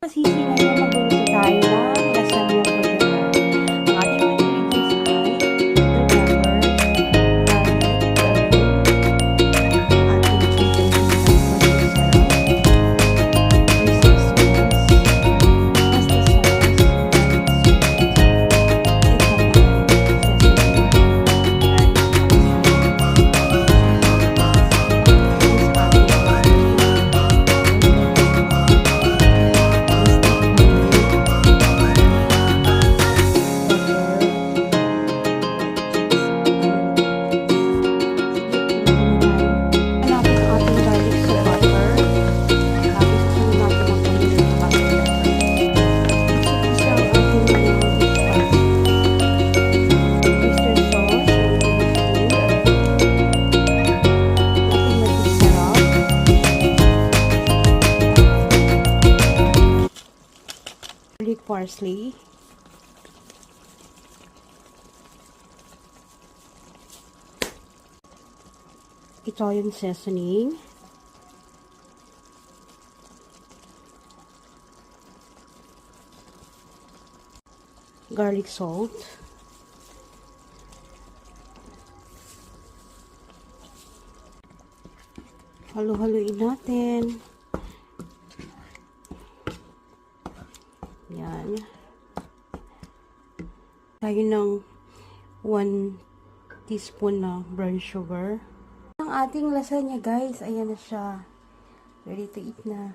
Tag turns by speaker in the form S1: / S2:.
S1: Masisi na yung magluluto tayo ng lasagna for dinner. Ang ating mga ingredients ay bell peppers, garlic, ating chicken tomato syrup, oyster sauce, pasta sauce, ito parsley, Italian seasoning, garlic salt, halu-haluin natin. Yan. Tayo ng 1 teaspoon na brown sugar. Ang ating lasagna guys, ayan na siya. Ready to eat na.